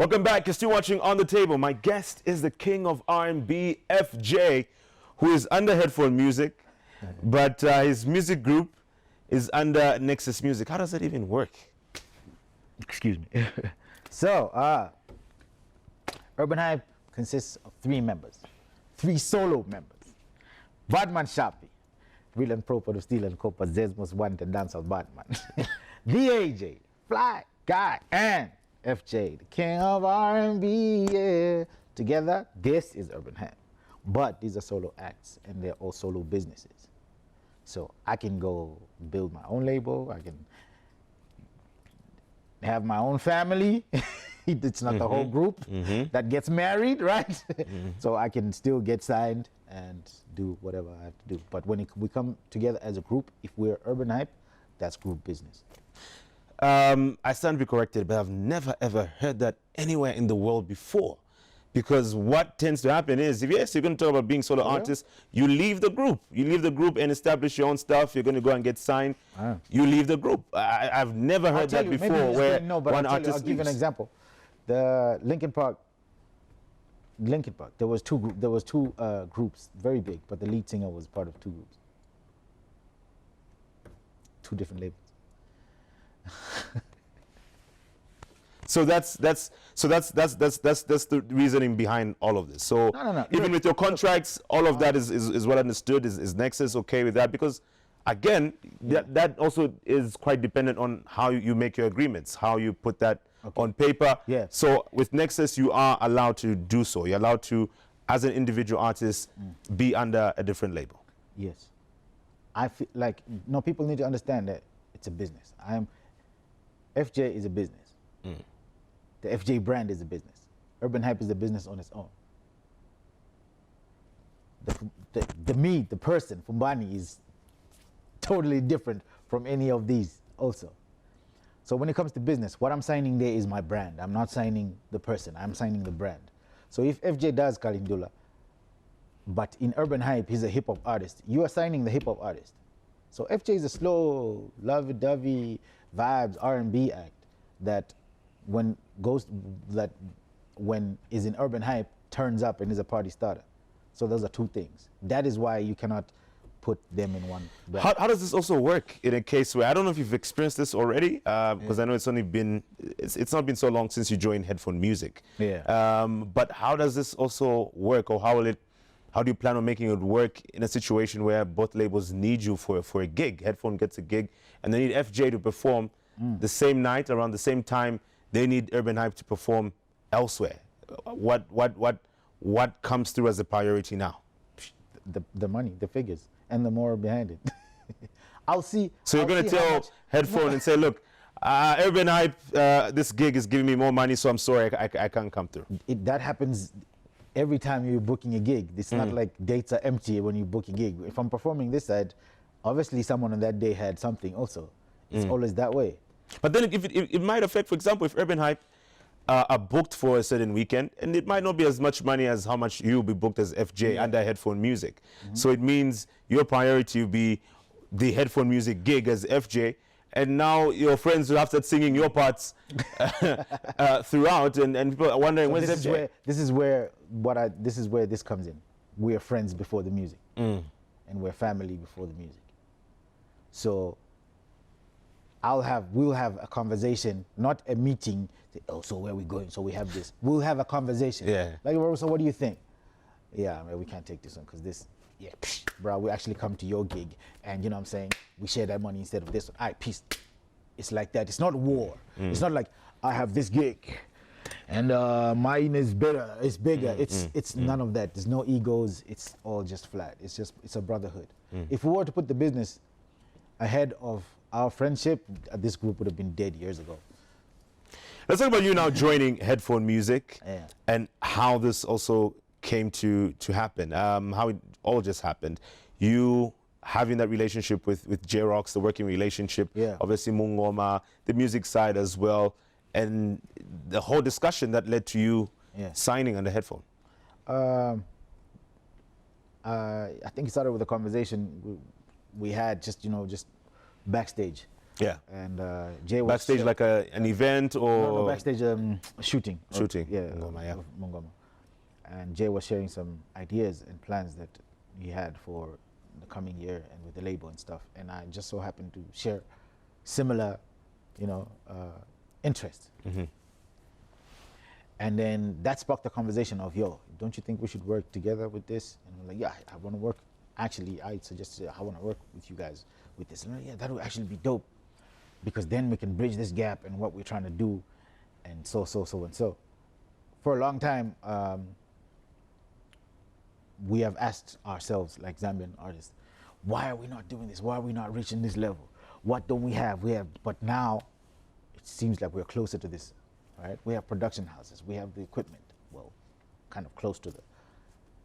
Welcome back. You're still watching On the Table. My guest is the king of R&B, FJ, who is under Headphone Music, but his music group is under Nexus Music. How does that even work? Excuse me. So, Urban Hype consists of 3 members, 3 solo members. Batman Shapi, real and proper to steal and copa, Zez most want to dance with Batman. The AJ, Fly Guy, and FJ, the king of R&B, yeah. Together, this is Urban Hype. But these are solo acts, and they're all solo businesses. So I can go build my own label, I can have my own family. It's not the whole group that gets married, right? So I can still get signed and do whatever I have to do. But when we come together as a group, if we're Urban Hype, that's group business. I stand to be corrected, but I've never ever heard that anywhere in the world before. Because what tends to happen is, if yes, you're going to talk about being solo artists, you leave the group. You leave the group and establish your own stuff. You're going to go and get signed. You leave the group. I've never heard that before, where one artist leaves. I'll give you an example. The Linkin Park. There was two groups, very big, but the lead singer was part of 2 groups, 2 different labels. So that's the reasoning behind all of this. So No. Even with your contracts, all of that is well understood. Is Nexus okay with that? Because again, that also is quite dependent on how you make your agreements, how you put that on paper. Yeah. So with Nexus, you are allowed to do so. You're allowed to, as an individual artist, be under a different label. Yes. I feel like, no, people need to understand that it's a business. FJ is a business. The FJ brand is a business. Urban Hype is a business on its own. The person, Fumbani, is totally different from any of these also. So when it comes to business, what I'm signing there is my brand. I'm not signing the person, I'm signing the brand. So if FJ does Kalindula, but in Urban Hype, he's a hip hop artist, you are signing the hip hop artist. So FJ is a slow, lovey-dovey vibes R&B act that when is in Urban Hype, turns up and is a party starter. So those are 2 things. That is why you cannot put them in one brand. How does this also work in a case where, I don't know if you've experienced this already, because I know it's not been so long since you joined Headphone Music. Yeah. But how does this also work, or how do you plan on making it work in a situation where both labels need you for a gig? Headphone gets a gig, and they need FJ to perform the same night, around the same time. They need Urban Hype to perform elsewhere. What comes through as a priority now? The money, the figures, and the more behind it. I'll see. So you're going to tell Headphone and say, look, Urban Hype, this gig is giving me more money, so I'm sorry, I can't come through. That happens every time you're booking a gig. It's not like dates are empty when you book a gig. If I'm performing this side, obviously someone on that day had something also. It's always that way. But then it might affect, for example, if Urban Hype are booked for a certain weekend, and it might not be as much money as how much you'll be booked as FJ under Headphone Music. So it means your priority will be the Headphone Music gig as FJ, and now your friends will have to start singing your parts throughout, and people are wondering, where's FJ? This is where this comes in. We're friends before the music, and we're family before the music. So we'll have a conversation, not a meeting. Say, oh, so where are we going? So we have this. We'll have a conversation. Yeah. Like, so what do you think? Yeah, man, we can't take this one because this, bro, we actually come to your gig, and you know what I'm saying? We share that money instead of this one. All right, peace. It's like that. It's not war. It's not like, I have this gig, and mine is better. It's bigger. It's none of that. There's no egos. It's all just flat. It's a brotherhood. If we were to put the business ahead of our friendship, this group would have been dead years ago. Let's talk about you now joining Headphone Music, and how this also came to happen, how it all just happened. You having that relationship with J-Rocks, the working relationship, obviously Mungoma, the music side as well, and the whole discussion that led to you signing under Headphone. I think it started with a conversation we had just backstage. Yeah. And Jay was Backstage like an event or? no, backstage shooting. Shooting. Yeah, Mongoma, yeah. of Mongoma. And Jay was sharing some ideas and plans that he had for the coming year and with the label and stuff. And I just so happened to share similar, interests. Mm-hmm. And then that sparked the conversation of, yo, don't you think we should work together with this? And I'm like, yeah, I want to work. Actually, I suggested I want to work with you guys with this. And I'm like, yeah, that would actually be dope, because then we can bridge this gap in what we're trying to do, and so. For a long time, we have asked ourselves, like Zambian artists, why are we not doing this? Why are we not reaching this level? What don't we have? But now it seems like we're closer to this, right? We have production houses, we have the equipment, well, kind of close to the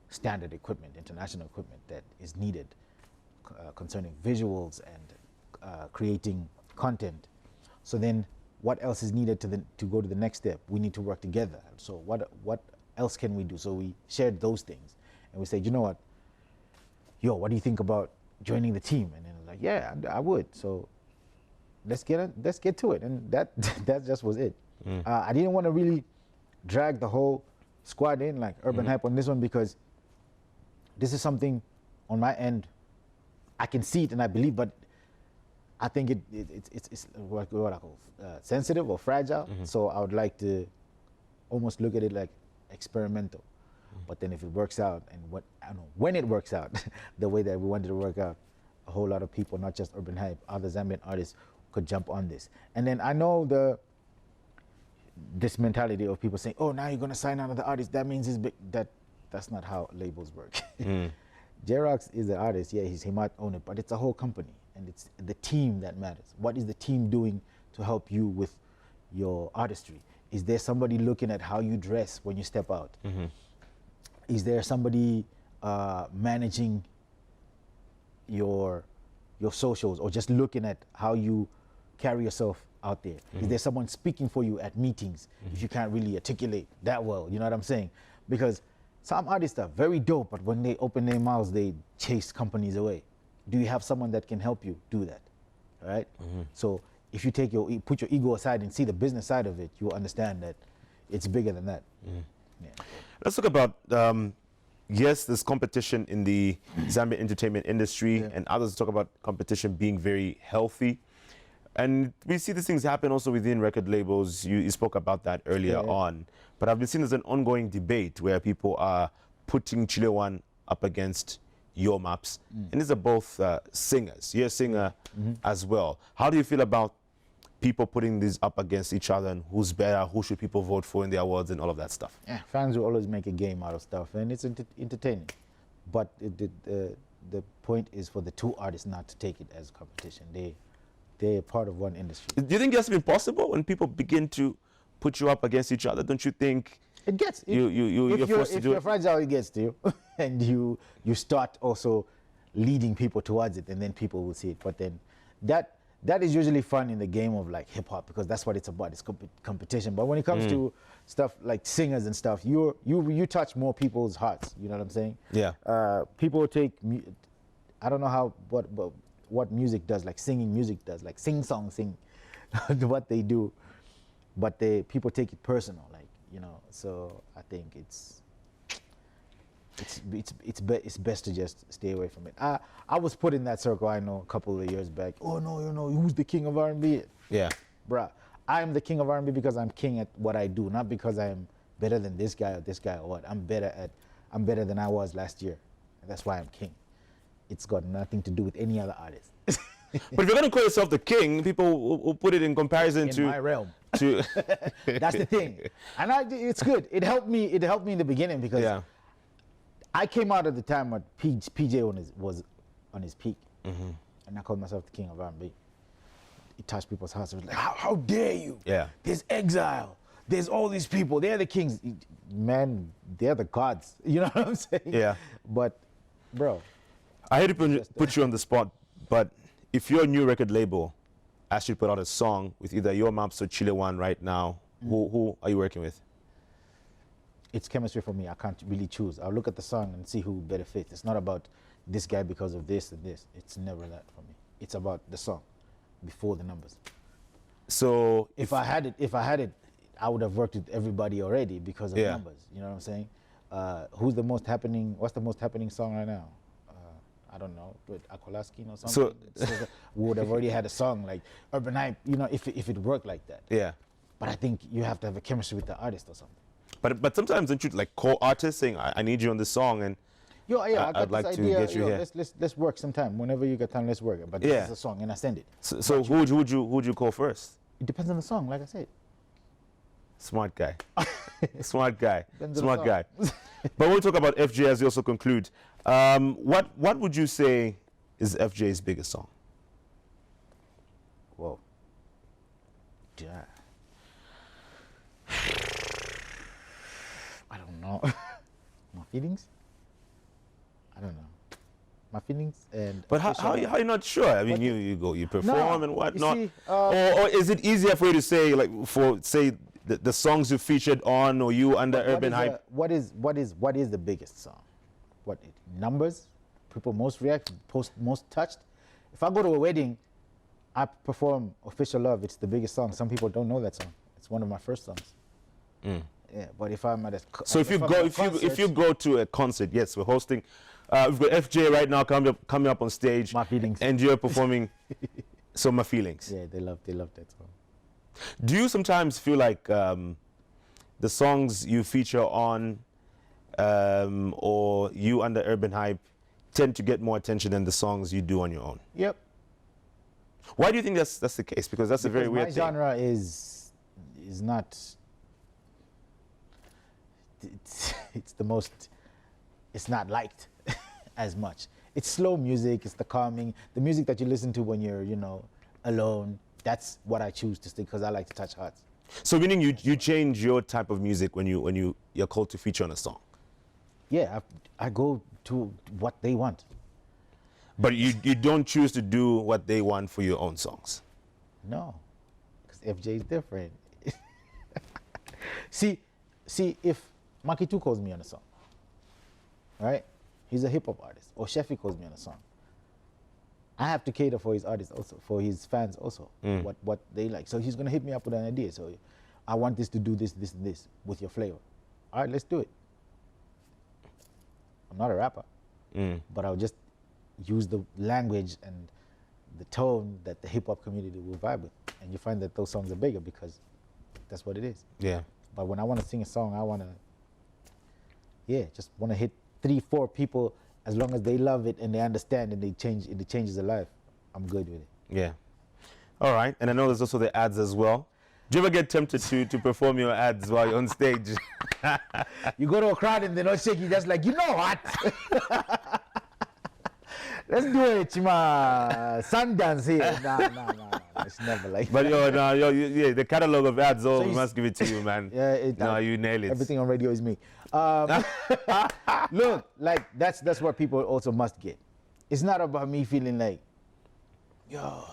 standard equipment, international equipment that is needed concerning visuals and creating content. So then what else is needed to go to the next step? We need to work together. So what else can we do? So we shared those things, and we said, you know what, yo, what do you think about joining the team? And then like, yeah, I would. So let's get to it. And that just was it. I didn't want to really drag the whole squad in, like Urban Hype on this one, because this is something on my end, I can see it and I believe, but I think it's what I call sensitive or fragile. So I would like to almost look at it like experimental. But then if it works out, and I don't know, when it works out the way that we wanted to work out, a whole lot of people, not just Urban Hype, other Zambian artists could jump on this. And then I know this mentality of people saying, oh, now you're gonna sign another artist, that means it's big. That's not how labels work. J-Rox is an artist, yeah, he might own it, but it's a whole company, and it's the team that matters. What is the team doing to help you with your artistry? Is there somebody looking at how you dress when you step out? Is there somebody managing your socials, or just looking at how you carry yourself out there? Is there someone speaking for you at meetings if you can't really articulate that well? You know what I'm saying? Because some artists are very dope, but when they open their mouths, they chase companies away. Do you have someone that can help you do that? All right? So if you put your ego aside and see the business side of it, you'll understand that it's bigger than that. Yeah. Let's talk about, yes, there's competition in the Zambian entertainment industry, and others talk about competition being very healthy. And we see these things happen also within record labels. You spoke about that earlier on. But I've been seeing there's an ongoing debate where people are putting Chile One up against Your Maps. And these are both singers. You're a singer as well. How do you feel about people putting these up against each other, and who's better, who should people vote for in the awards and all of that stuff? Yeah, fans will always make a game out of stuff, and it's entertaining. But the point is for the two artists not to take it as competition. They're part of one industry. Do you think that's been possible when people begin to put you up against each other? Don't you think it gets you're forced to do it? If you're fragile, it gets to you, and you start also leading people towards it, and then people will see it. But then that is usually fun in the game of like hip hop, because that's what it's about. It's competition. But when it comes to stuff like singers and stuff, you touch more people's hearts. You know what I'm saying? Yeah. People take, I don't know how what music does, like singing music does, like sing what they do, but people take it personal, like, you know. So I think it's best to just stay away from it. I was put in that circle, I know, a couple of years back. Oh no, you know, who's the king of R&B? Yeah. Bruh, I'm the king of R&B because I'm king at what I do, not because I'm better than this guy or what. I'm better than I was last year. And that's why I'm king. It's got nothing to do with any other artist. But if you're going to call yourself the king, people will put it in comparison in my realm. That's the thing. And it's good. It helped me in the beginning, because I came out at the time when PJ was on his peak. And I called myself the king of R&B. It touched people's hearts. It was like, how dare you? Yeah. There's Exile. There's all these people. They're the kings. Man, they're the gods. You know what I'm saying? Yeah. But, bro. I hate to put you on the spot, but if your new record label asked you to put out a song with either Your Maps or Chile One right now, who are you working with? It's chemistry for me. I can't really choose. I'll look at the song and see who better fits. It's not about this guy because of this and this. It's never that for me. It's about the song. before the numbers. So If I had it, I would have worked with everybody already because of Yeah. numbers. You know what I'm saying? What's the most happening song right now? I don't know, with Akolaski or something. So we would have already had a song like Urban Hype, you know, if it worked like that. yeah. But I think you have to have a chemistry with the artist or something. But sometimes don't you like call artists saying I need you on this song and Yo, yeah, I got I'd like this to idea. get you Yo, here. Let's work sometime. Whenever you get time, let's work. But Yeah. this is a song, and I send it. so who would you call first? It depends on the song, like I said. Smart guy. Smart guy. Depends on the Smart song. guy. But we'll talk about FJ as we also conclude. What would you say is FJ's biggest song? Whoa. Yeah. I don't know. My feelings? I don't know. My feelings and. But how you not sure? I mean, you perform and you whatnot. see, or is it easier for you to say like the songs you featured on or you under Urban Hype? What is the biggest song? Numbers? People most react, most touched. If I go to a wedding, I perform "Official Love." It's the biggest song. Some people don't know that song. It's one of my first songs. Yeah, but if I'm at a So if you go to a concert, yes, we're hosting. We've got FJ right now coming up on stage. My feelings. And you're performing. So My Feelings. Yeah, they love that song. Do you sometimes feel like the songs you feature on or you under Urban Hype tend to get more attention than the songs you do on your own? Yep. Why do you think that's the case? Because that's a very weird my thing. genre is not. It's not liked as much. It's slow music. It's the calming, the music that you listen to when you're alone. That's what I choose to stick because I like to touch hearts. So meaning you change your type of music when you're called to feature on a song. Yeah, I go to what they want. But you don't choose to do what they want for your own songs. No, because FJ is different. see, if Maki 2 calls me on a song, right? He's a hip hop artist, or Sheffy calls me on a song. I have to cater for his artists also, for his fans also, what they like. So he's gonna hit me up with an idea. So I want this to do this, this, and this with your flavor. All right, let's do it. I'm not a rapper, but I'll just use the language and the tone that the hip hop community will vibe with. And you find that those songs are bigger because that's what it is. Yeah. But when I want to sing a song, I want to, just want to hit 3-4 people. As long as they love it and they understand and it changes their life, I'm good with it. Yeah. All right. And I know there's also the ads as well. Do you ever get tempted to perform your ads while you're on stage? You go to a crowd and they're not shaking, just like, you know what? Let's do it, Chima. Sundance here. No. It's never like But that. the catalog of ads, we you must give it to you, man. Yeah, you nail it. Everything on radio is me. Look, like that's what people also must get. It's not about me feeling like, yo,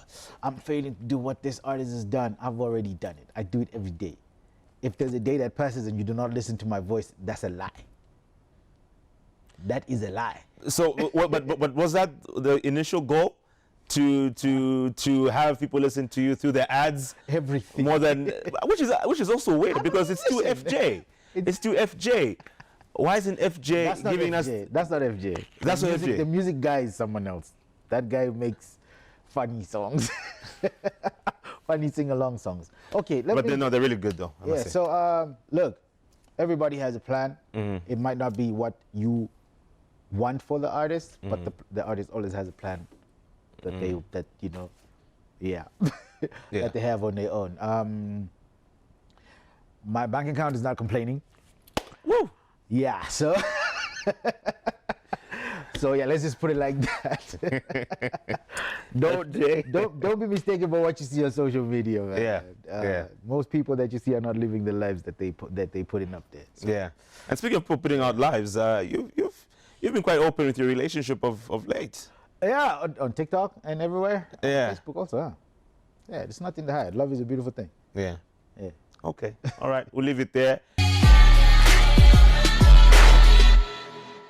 I'm failing to do what this artist has done. I've already done it. I do it every day. If there's a day that passes and you do not listen to my voice, that's a lie. That is a lie. So, but was that the initial goal? To have people listen to you through the ads? Everything. More than, which is also weird because it's too FJ. It's too FJ. Why isn't FJ giving us? That's not FJ. That's not FJ. The music guy is someone else. That guy makes funny songs, funny sing-along songs. Okay, But they're really good though. I must say. So look, everybody has a plan. It might not be what you want for the artist, but the artist always has a plan that that they have on their own. My bank account is not complaining. Woo! Yeah, so let's just put it like that. don't be mistaken about what you see on social media, man. Most people that you see are not living the lives that they putting up there. So. Yeah. And speaking of putting out lives, you've been quite open with your relationship of late. Yeah, on TikTok and everywhere. Yeah. On Facebook also. Huh? Yeah, there's nothing to hide. Love is a beautiful thing. Yeah. Yeah. Okay. All right. We'll leave it there.